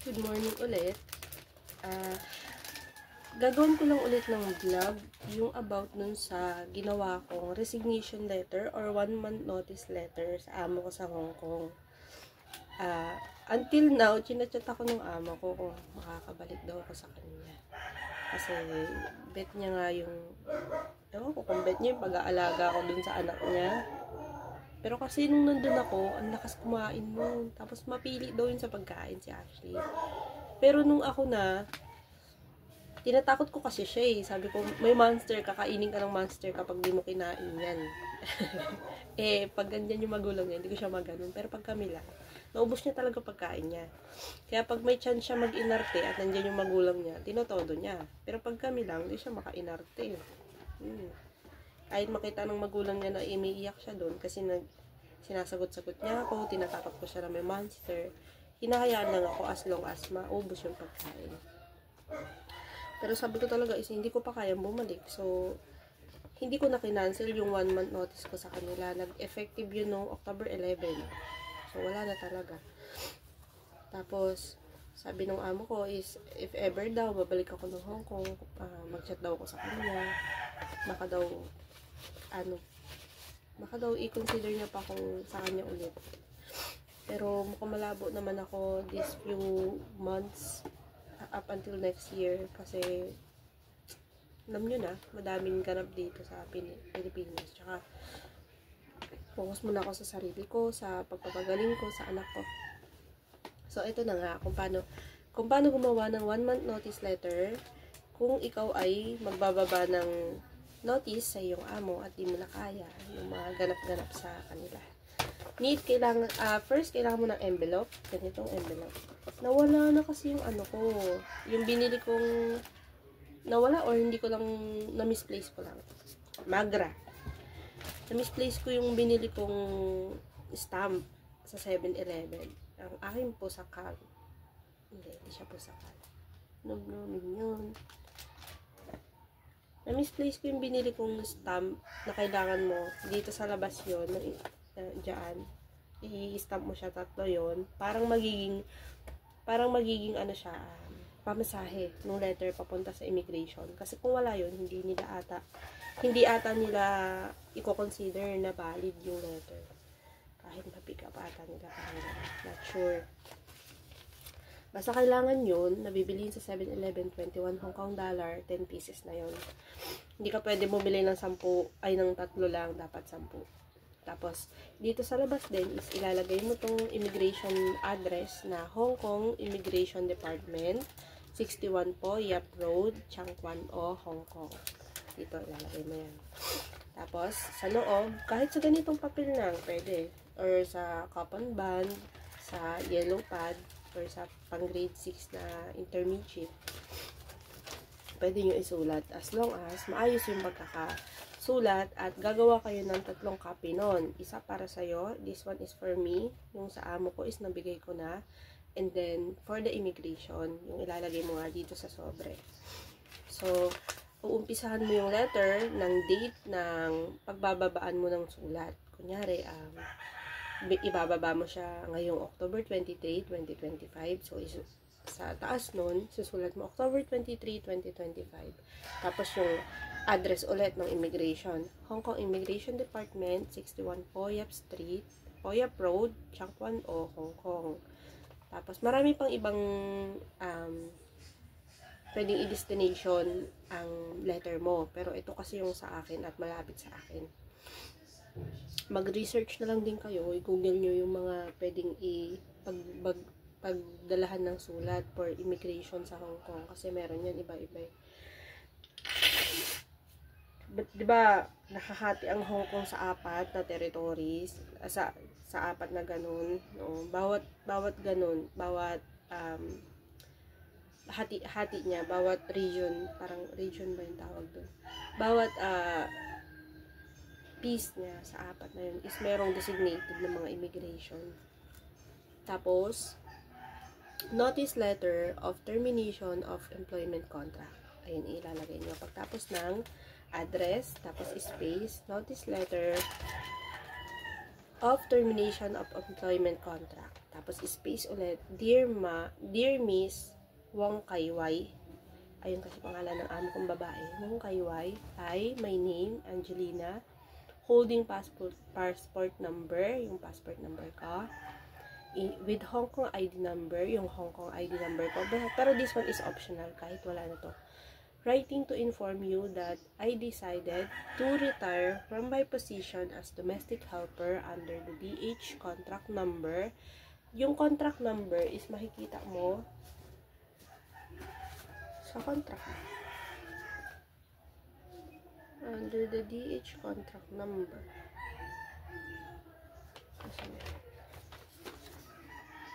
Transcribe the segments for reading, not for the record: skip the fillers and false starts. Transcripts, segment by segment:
Good morning ulit. Ah, gagawin ko lang ulit ng vlog yung about nun sa ginawa kong resignation letter or 1-month notice letter sa amo ko sa Hong Kong. Until now, chinachat ako ng amo ko kung makakabalik daw ako sa kanya. Kasi bet niya nga yung, ewan ko kung bet niya yung pag-aalaga ko dun sa anak niya. Pero kasi nung nandun ako, ang lakas kumain nun. Tapos mapili daw yun sa pagkain si Ashley. Pero nung ako na, tinatakot ko kasi siya eh. Sabi ko, may monster, kakainin ka ng monster kapag di mo kinain yan. Pag ganyan yung magulang niya, hindi ko siya maganon. Pero pag kami lang, naubos niya talaga pagkain niya. Kaya pag may chance siya mag-inarte at nandiyan yung magulang niya, tinotodo niya. Pero pag kami lang, hindi siya maka-inarte. Kahit makita ng magulang niya na umiiyak siya doon kasi sinasagot-sagot niya ako, tinatakot ko siya na may monster. Hinahayaan lang ako as long as maubos yung pagkain. Pero sabi ko talaga is hindi ko pa kayang bumalik. So, hindi ko na kinancel yung 1-month notice ko sa kanila. Nag-effective yun noong October 11. So, wala na talaga. Tapos, sabi ng amo ko is, if ever daw, babalik ako ng Hong Kong, mag-chat daw ako sa kanya. Baka daw i-consider niya pa kung sa kanya ulit. Pero mukhang malabo naman ako this few months up until next year kasi alam nyo na, madaming ganap dito sa Pilipinas. Tsaka focus muna ako sa sarili ko, sa pagpapagaling ko, sa anak ko. So ito na nga kung paano gumawa ng 1-month notice letter kung ikaw ay magbababa ng notice sa iyong amo at di mo na kaya yung mga ganap-ganap sa kanila. First, kailangan mo ng envelope. Ganitong envelope. Nawala na kasi yung ano ko. Yung binili kong nawala or hindi ko lang, na-misplace ko lang. Magra. Na-misplace ko yung binili kong stamp sa 7-Eleven. Ang akin po sa card. Hindi siya po sa card. Nagnomin yun. Na-misplace ko yung binili kong stamp na kailangan mo. Dito sa labas yun. Diyan. I-stamp mo siya, 3 yun. Parang magiging ano siya, pamasahe ng letter papunta sa immigration. Kasi kung wala yun, hindi ata nila i-consider na valid yung letter. Kahit ma-pick up ata nila. Not sure. Basta kailangan yun, nabibilin sa 7-Eleven, 21 Hong Kong dollar, 10 pieces na yun. Hindi ka pwede bumili ng 3 lang, dapat 10. Tapos, dito sa labas din is ilalagay mo tong immigration address na Hong Kong Immigration Department, 61 po, Yap Road, Chang Kwan O, Hong Kong. Dito, ilalagay mo yan. Tapos, sa loob, kahit sa ganitong papel lang, pwede. Or sa coupon band, sa yellow pad, or sa pang grade 6 na intermediate, pwede nyo isulat as long as maayos yung pagkakasulat at gagawa kayo ng 3 copy nun. Isa para sa'yo, this one is for me, yung sa amo ko is nabigay ko na, and then for the immigration, yung ilalagay mo nga dito sa sobre. So, uumpisahan mo yung letter ng date ng pagbababaan mo ng sulat. Kunyari, ibababa mo siya ngayong October 23, 2025. So, sa taas nun, susulat mo October 23, 2025. Tapos yung address ulit ng immigration. Hong Kong Immigration Department, 61 Poyap Street, Poyap Road, Chang Kwan O, Hong Kong. Tapos marami pang ibang pwedeng i-destination ang letter mo. Pero ito kasi yung sa akin at malapit sa akin. Mag-research na lang din kayo, i-google nyo yung mga pwedeng pagdalahan ng sulat for immigration sa Hong Kong kasi meron yan iba-iba. Diba nakahati ang Hong Kong sa 4 na territories, sa 4 na ganun, no? Bawat ganun, bawat hati niya, bawat region, parang region ba yung tawag doon, bawat piece niya sa 4 na yun is merong designated na mga immigration. Tapos, notice letter of termination of employment contract. Ayun, ilalagay nyo. Pagtapos ng address, tapos space, notice letter of termination of employment contract. Tapos space ulit, Dear Miss Wong Kaiwai, ayun kasi pangalan ng amo kong babae, Wong Kaiwai, I, my name, Angelina, holding passport number, yung passport number ko, with Hong Kong ID number, yung Hong Kong ID number ko, pero this one is optional, kahit wala na to. Writing to inform you that I decided to retire from my position as domestic helper under the DH contract number. Yung contract number is makikita mo sa contract. Under the DH contract number.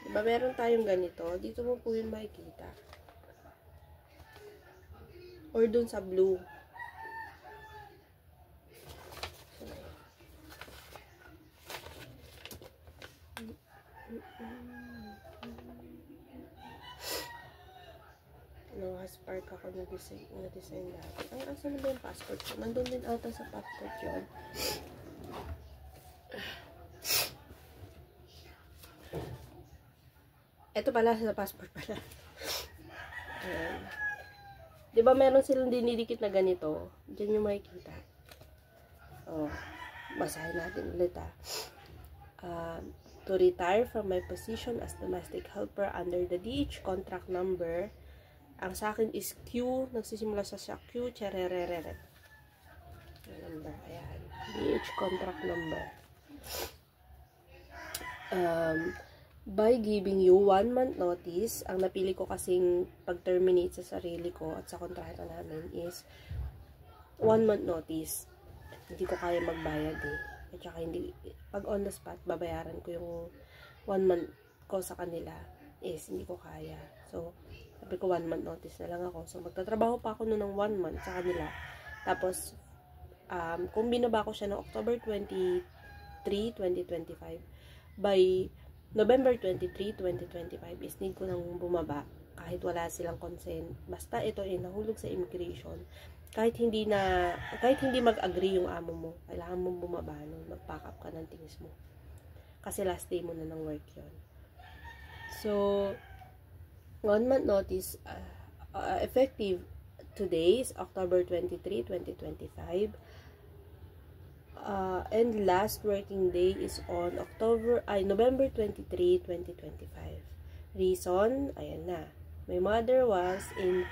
Diba meron tayong ganito? Dito mo po yun makikita. Or dun sa blue. Spark ako na-design dati. Ay, asan na ba yung passport ko? Nandun din ata sa passport yun. Ito pala, sa passport pala. Ayan. Diba meron silang dinidikit na ganito? Diyan yung makikita. Oh, basahin natin ulit to retire from my position as domestic helper under the DH contract number. Ang sa akin is Q, nagsisimula sa Q, chererereret. Number, ayan. DH contract number. By giving you 1 month notice, ang napili ko kasing pag-terminate sa sarili ko at sa kontrata namin is 1 month notice. Hindi ko kaya magbayad At saka hindi, pag on the spot, babayaran ko yung 1 month ko sa kanila is hindi ko kaya. So, sabi ko 1 month notice na lang ako. So, magtatrabaho pa ako noon ng 1 month sa kanila. Tapos, kung binaba ko siya ng October 23, 2025, by November 23, 2025 is need ko nang bumaba kahit wala silang consent. Basta ito nahulog sa immigration. Kahit hindi mag-agree yung amo mo, kailangan mong bumaba nun, mag-pack up ka ng things mo. Kasi last day mo na ng work yon. So, 1 month notice, effective today is October 23, 2025. And last working day is on November 23, 2025. Reason, ayan na. My mother was in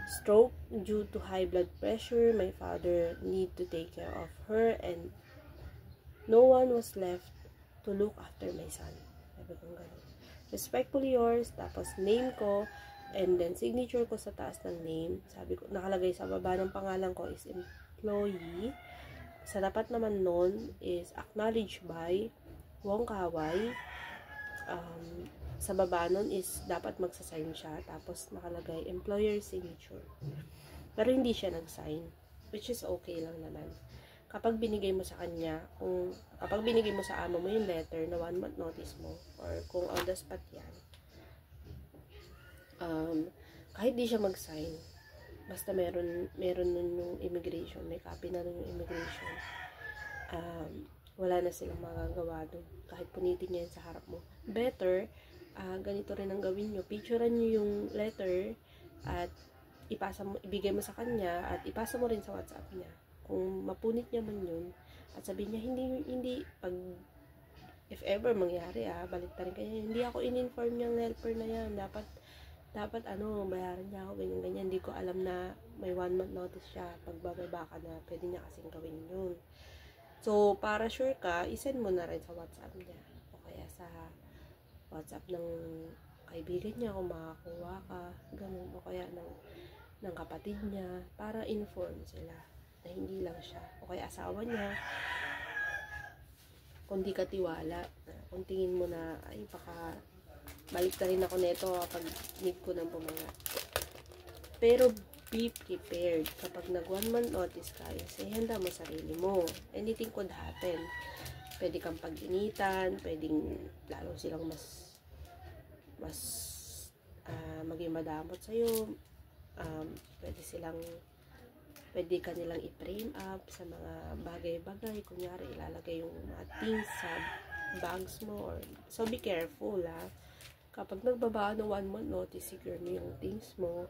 stroke due to high blood pressure. My father need to take care of her and no one was left to look after my son. Sabi kong ganun. Respectfully yours, tapos name ko, and then signature ko sa taas ng name. Sabi ko, nakalagay sa baba ng pangalan ko is employee. Sa dapat naman nun is acknowledged by Wong Kaiwai. Sa baba nun is dapat magsasign siya. Tapos nakalagay employer signature. Pero hindi siya nag-sign. Which is okay lang naman. Kapag binigay mo sa kanya, kapag binigay mo sa amo mo yung letter na 1 month notice mo, or kung on the spot yan, kahit di siya mag-sign, basta meron nun yung immigration, may copy na nun yung immigration, wala na silang magagawa dun. Kahit punitin niya yun sa harap mo. Better, ganito rin ang gawin nyo. Picturean nyo yung letter at ibigay mo sa kanya at ipasa mo rin sa WhatsApp niya. Kung mapunit niya man yun at sabihin niya, hindi, if ever mangyari, balik ta rin kanya, hindi ako in-inform niyang helper na yan. Dapat bayaran niya ako, ganyan. Hindi ko alam na may 1 month notice siya. Pag bababa ka na, pwede niya kasing gawin yun. So, para sure ka, isend mo na rin sa WhatsApp niya. O kaya sa WhatsApp ng kaibigan niya kung makakuha ka. Ganun. O kaya ng kapatid niya. Para inform sila na hindi lang siya. O kaya asawa niya. Kung di ka tiwala, kung tingin mo na, ay, baka balik na rin ako neto kapag need ko nang pumunga. Pero be prepared. Kapag nag 1 month notice ka, handa mo sarili mo. Anything could happen. Pwede kang pag-initan, pwedeng lalo silang mas maging madamot sa'yo. Pwede ka nilang i-frame up sa mga bagay-bagay. Kunyari, ilalagay yung mga things bags mo. So, be careful, ha. Kapag nagbaba ng 1 month notice, secure mo yung things mo.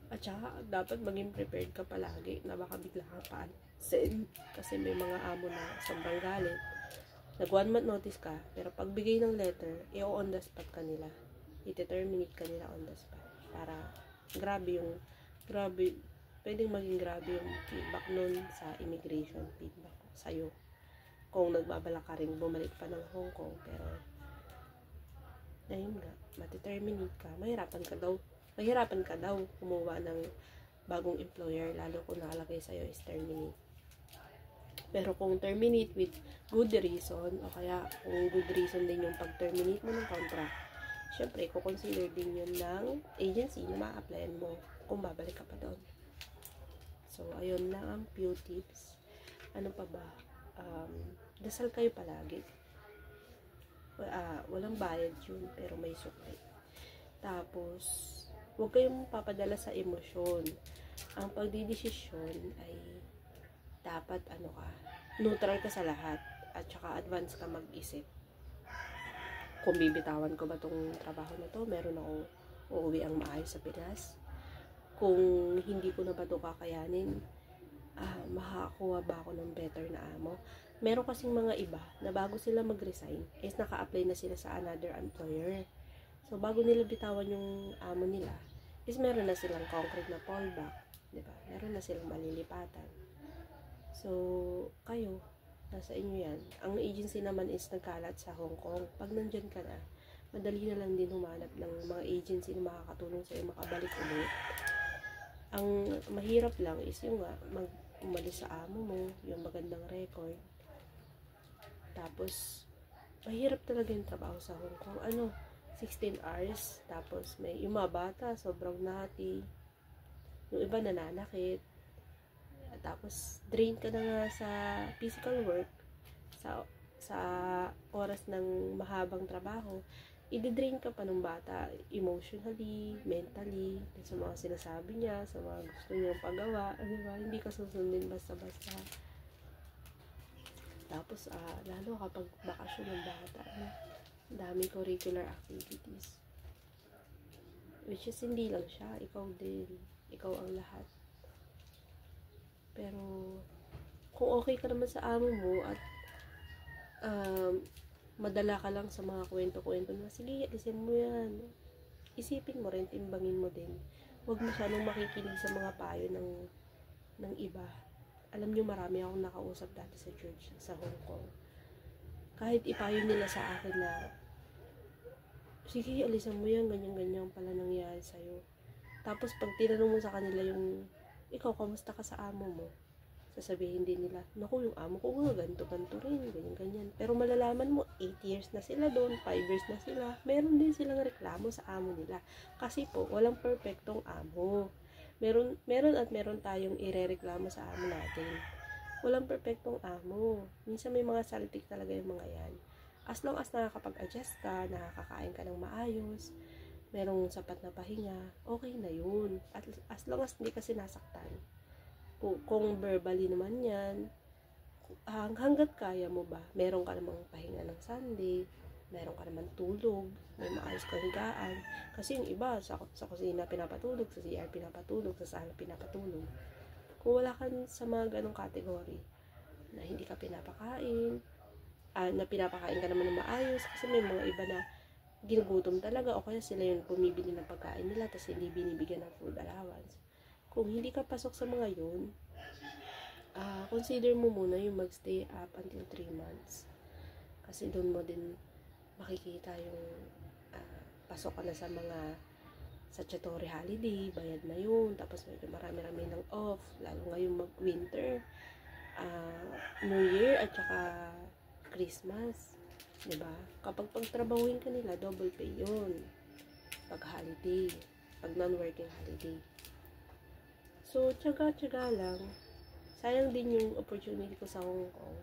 At saka, dapat maging prepared ka palagi na baka bigla kang pa-send. Kasi may mga amo na sobrang galit. Nag 1 month notice ka, pero pag bigay ng letter, i-on the spot ka nila. I-terminate ka nila on the spot. Para, pwedeng maging grabe yung feedback nun sa immigration feedback sa'yo. Kung nagbabala ka rin bumalik pa ng Hong Kong, pero ayun nga, mati-terminate ka, mahirapan ka daw kumuha ng bagong employer, lalo kung nakalagay sa'yo is terminate. Pero kung terminate with good reason, o kaya kung good reason din yung pag-terminate mo ng contract, syempre, kukonsider din yun ng agency na ma-applyan mo kung babalik ka pa doon. So, ayun lang ang few tips. Ano pa ba? Dasal kayo palagi. Walang bayad yun, pero may sukli. Tapos, huwag kayong papadala sa emosyon. Ang pagdidesisyon ay dapat neutral ka sa lahat, at saka advance ka mag-isip. Kung bibitawan ko ba tong trabaho na to, meron akong uuwi ang maayos sa Pinas. Kung hindi ko na ba ito kakayanin, makakuha ba ako ng better na amo? Meron kasing mga iba na bago sila mag-resign, is naka-apply na sila sa another employer. So, bago nila bitawan yung amo nila, is meron na silang concrete na fallback. Diba? Meron na silang malilipatan. So, kayo, nasa inyo yan. Ang agency naman is nagkalat sa Hong Kong. Pag nandyan ka na, madali na lang din humanap ng mga agency na makakatulong sa'yo makabalik ulit. Ang mahirap lang is yung umalis sa amo mo, yung magandang record. Tapos, mahirap talaga yung trabaho sa Hong Kong. 16 hours. Tapos, yung mga bata, sobrang nati. Yung iba nananakit. Tapos, drain ka na nga sa physical work. Sa oras ng mahabang trabaho. I-drain ka pa ng bata emotionally, mentally, sa mga sinasabi niya, sa mga gusto niyang pagawa. Diba? Hindi ka susundin basta-basta. Tapos, lalo kapag bakasyon ng bata, daming curricular activities. Which is, hindi lang siya. Ikaw din. Ikaw ang lahat. Pero, kung okay ka naman sa amo mo at madala ka lang sa mga kwento-kwento na, sige, alisin mo yan. Isipin mo rin, timbangin mo din. Huwag masyadong makikinig sa mga payo ng iba. Alam nyo, marami akong nakausap dati sa church sa Hong Kong. Kahit ipayo nila sa akin na, sige, alisan mo yan, ganyan-ganyan pala nangyari sa'yo. Tapos, pag tinanong mo sa kanila yung, ikaw, kamusta ka sa amo mo? Sasabihin din nila, naku, yung amo ko, ganto-ganto rin, ganyan-ganyan. Pero malalaman mo, 8 years na sila doon, 5 years na sila. Meron din silang reklamo sa amo nila. Kasi po, walang perfectong amo. Meron tayong irereklamo sa amo natin. Walang perfectong amo. Minsan may mga saltik talaga yung mga yan. As long as nakakapag-adjust ka, nakakakain ka ng maayos, merong sapat na pahinga, okay na yun. At as long as hindi ka sinasaktan. Kung verbally naman yan, hanggat kaya mo ba, meron ka namang pahinga ng Sunday, meron ka naman tulog, may maayos kang higaan. Kasi yung iba, sa kusina pinapatulog, sa CR pinapatulog, sa sala pinapatulog. Kung wala ka sa mga ganong category, na hindi ka pinapakain, na pinapakain ka naman ng maayos, kasi may mga iba na ginugutom talaga, o kaya sila yung bumibili ng pagkain nila, tapos hindi binibigyan ng food allowance. Kung hindi ka pasok sa mga yun, consider mo muna yung magstay up until 3 months. Kasi doon mo din makikita yung pasok ka na sa mga statutory holiday, bayad na yun, tapos medyo marami-rami ng off, lalo ngayong mag-winter, New Year, at saka Christmas. Diba? Kapag pagtrabahuin ka nila, double pay yun. Pag holiday, pag non-working holiday. So, tiyaga-tiyaga lang. Sayang din yung opportunity ko sa Hong Kong.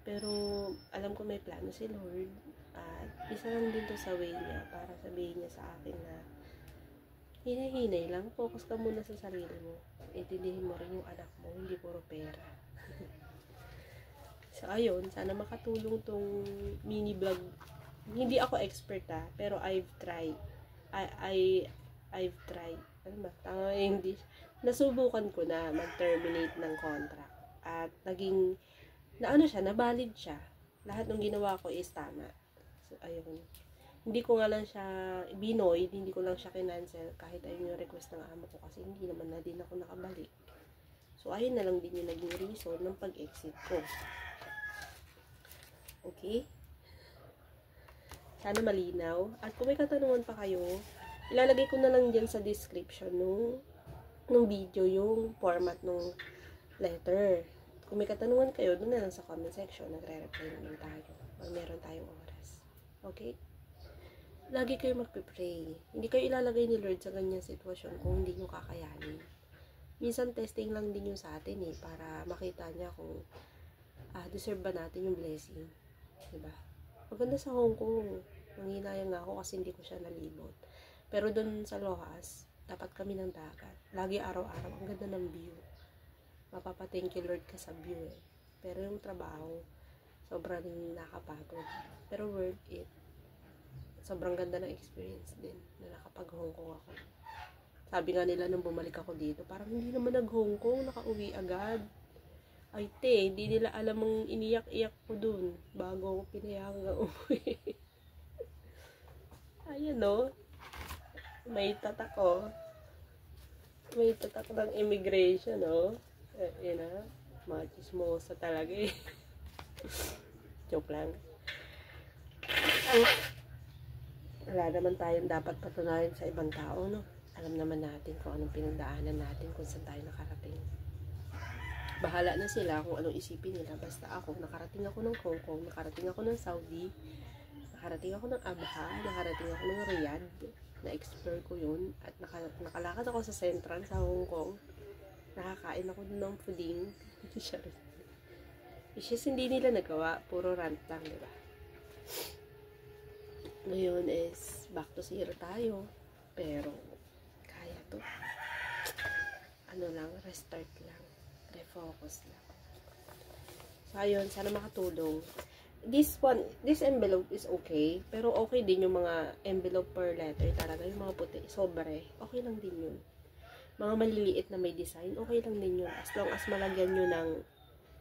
Pero, alam ko may plano si Lord. At isa lang din to sa way niya para sabihin niya sa akin na hinay-hinay lang. Focus ka muna sa sarili mo. Intindihin mo rin yung anak mo. Hindi puro pera. So, ayun, sana makatulong tong mini vlog. Hindi ako expert pero I've tried. I've tried. Ano ba? Tama yung English. Nasubukan ko na mag-terminate ng contract. At naging, nabalid siya. Lahat ng ginawa ko is tama. So, ayun. Hindi ko nga lang siya binoid, hindi ko lang siya kinancel kahit ayun yung request ng amo ko kasi hindi naman na din ako nakabalik. So, ayun na lang din yung naging reason ng pag-exit ko. Okay? Sana malinaw. At kung may katanungan pa kayo, ilalagay ko na lang dyan sa description nung video yung format nung letter. Kung may katanungan kayo, doon na lang sa comment section. Nagre-reply naman tayo. Pag meron tayong oras. Okay? Lagi kayo magpipray. Hindi kayo ilalagay ni Lord sa ganyang sitwasyon kung hindi nyo kakayanin. Minsan testing lang din yung sa atin para makita niya kung deserve ba natin yung blessing. Diba? Maganda sa Hong Kong. Nanghinayang nga ako kasi hindi ko siya nalibot. Pero dun sa Lohas, dapat kami ng dagat. Lagi araw-araw. Ang ganda ng view. Mapapa-thank you Lord ka sa view Pero yung trabaho, sobrang nakapagod. Pero worth it. Sobrang ganda ng experience din na nakapag-Hong Kong ako. Sabi nga nila nung bumalik ako dito, parang hindi naman nag-Hong Kong, nakauwi agad. Ay hindi nila alam ang iniyak-iyak ko dun bago ako pinayagang umuwi. Ayan may tatak may tatak ng immigration yun mga chismosa talaga joke lang. Wala naman tayong dapat patunayan sa ibang tao alam naman natin kung anong pinagdaanan natin, kung saan tayo nakarating. Bahala na sila kung anong isipin nila. Basta ako, nakarating ako ng Hong Kong, nakarating ako ng Saudi, nakarating ako ng Abha, nakarating ako ng Riyadh, na-explore ko yun, at nakalakad ako sa Central sa Hong Kong, nakakain ako dun ng pudding. Which is hindi nila nagawa, puro rant lang, diba? Ngayon is back to zero tayo, pero kaya to. Restart lang. Refocus lang. So, ayun, sana makatulong. This envelope is okay, pero okay din yung mga envelope per letter talaga, yung mga puti, sobre, okay lang din yun. Mga maliliit na may design, okay lang din yun, as long as malagyan nyo ng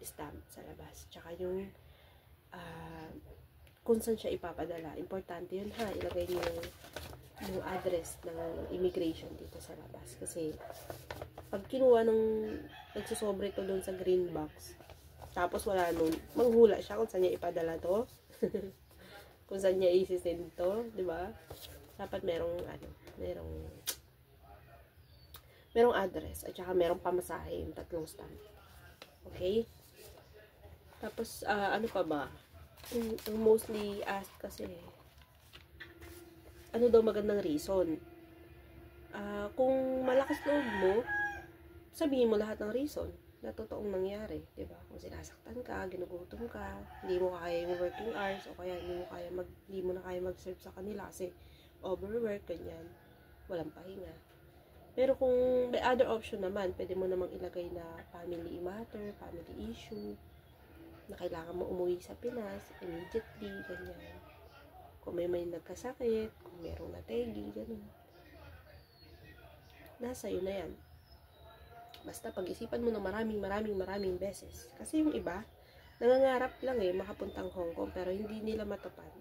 stamp sa labas. Tsaka yung, kung saan siya ipapadala, importante yun ilagay nyo yung address ng immigration dito sa labas. Kasi, pag kinuha nagsusobre to doon sa green box, tapos wala nun, manghula siya kung saan niya ipadala to. Kung saan niya isi-send to, di ba? Dapat merong address, at saka merong pamasahe, yung 3 stamp. Okay? Tapos, ano pa ba? Yung mostly asked kasi, ano daw magandang reason? Kung malakas loob mo, sabihin mo lahat ng reason na totoong nangyari, diba? Kung sinasaktan ka, ginugutom ka, hindi mo kaya yung working hours, o kaya hindi mo na kaya mag-serve sa kanila kasi overwork, ganyan, walang pahinga. Pero kung may other option naman, pwede mo namang ilagay na family matter, family issue, na kailangan mo umuwi sa Pinas immediately, ganyan. Kung may nagkasakit, kung merong nategi, ganun. Nasa iyo na yan. Basta pag-isipan mo ng maraming beses. Kasi yung iba, nangangarap lang makapuntang Hong Kong, pero hindi nila matupad.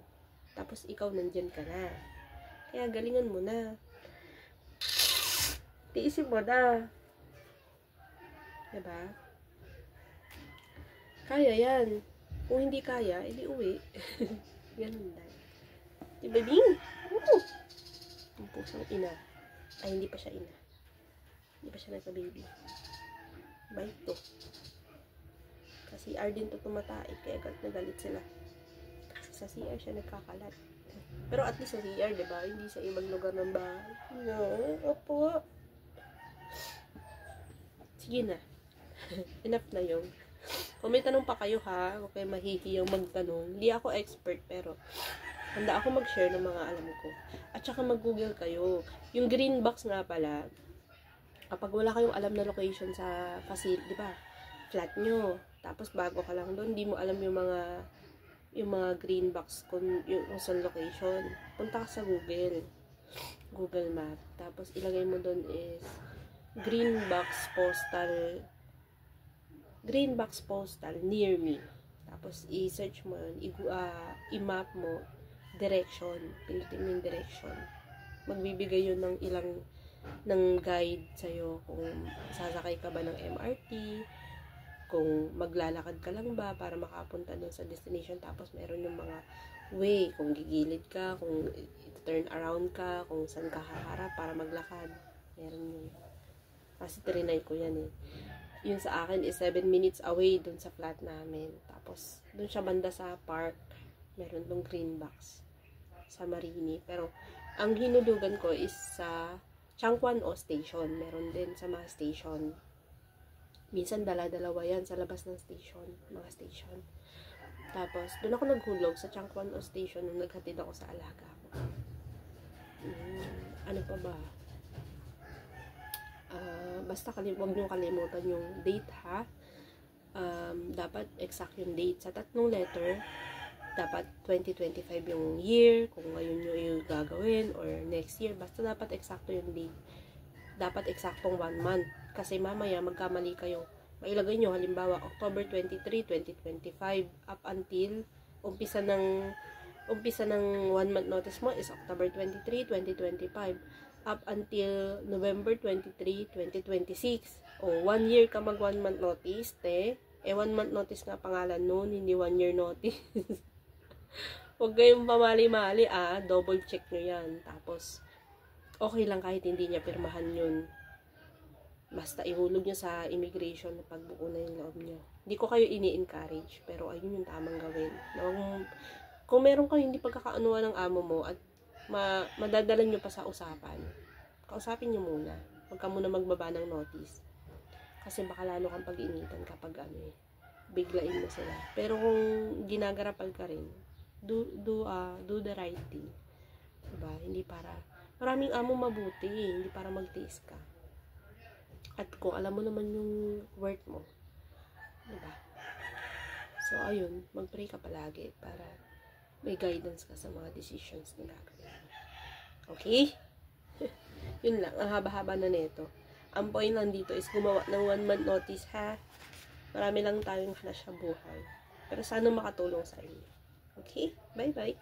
Tapos ikaw nandyan ka na. Kaya galingan mo na. Tiisin mo na. Diba? Kaya yan. Kung hindi kaya, edi uwi. Ganun lang. Diba, Bing? Ang pusang ina. Ay, hindi pa siya ina. Hindi pa siya nagka-baby. Bite to. Kasi CR din to tumataik. Kaya nagalit sila. Kasi sa CR siya nagkakalat. Pero at least sa CR, diba? Hindi sa ibang lugar ng bahay. No, opo. Sige na. Enough na yung. Kung may tanong pa kayo huwag kayo mahihiyang magtanong. Hindi ako expert, pero handa ako mag-share ng mga alam ko. At saka mag-google kayo. Yung green box nga pala, kapag wala kayong alam na location sa facility, di ba? Flat nyo. Tapos bago ka lang doon, di mo alam yung mga green box kung sa location. Punta ka sa Google Map. Tapos ilagay mo doon is green box postal near me. Tapos i-search mo yun, i-map mo direction. Pinutin mo yung direction. Magbibigay yun ng guide sa'yo kung sasakay ka ba ng MRT, kung maglalakad ka lang ba para makapunta dun sa destination. Tapos meron yung mga way, kung gigilid ka, kung turn around ka, kung saan ka haharap para maglakad. Meron yun. Kasi trinay ko yan eh. Yun sa akin is 7 minutes away dun sa flat namin. Tapos dun siya banda sa park, meron dong green box sa Marini. Pero ang hinulugan ko is sa Changquan O Station. Meron din sa mga station. Minsan dala-dalawa yan sa labas ng station, mga station. Tapos, doon ako naghulog sa Changquan O Station nung naghatid ako sa alaga ko. Ano pa ba? Basta huwag niyong kalimutan yung date ha. Dapat exact yung date. Sa 3 letter, dapat 2025 yung year, kung ngayon nyo yung gagawin, or next year. Basta dapat exacto yung date. Dapat eksaktong 1 month. Kasi mamaya magkamali kayo. Mailagay nyo, halimbawa, October 23, 2025, up until, umpisa ng 1 month notice mo is October 23, 2025, up until November 23, 2026. O, 1 year ka mag 1 month notice, 1 month notice nga pangalan nun, hindi 1 year notice. Huwag kayong pamali-mali, double check nyo yan. Tapos, okay lang kahit hindi niya pirmahan yun. Basta ihulog niya sa immigration pag buo na yung loob niya. Hindi ko kayo ini-encourage, pero ayun yung tamang gawin. Kung meron kayo hindi pagkakaanuhan ng amo mo at madadala nyo pa sa usapan, kausapin nyo muna. Huwag ka muna magbaba ng notice. Kasi baka lalo kang pag-initan kapag biglain mo sila. Pero kung ginagarapan ka rin, do the right thing. Diba? Hindi para maraming amo mabuti, hindi para magtiis ka. At kung alam mo naman yung worth mo, diba? So, ayun, mag-pray ka palagi para may guidance ka sa mga decisions na gagawin mo. Okay? Yun lang, ang haba-haba na nito. Ang point lang dito is gumawa ng 1 month notice, ha? Marami lang tayong hanasya buhay. Pero sana makatulong sa inyo. Okay? Bye-bye!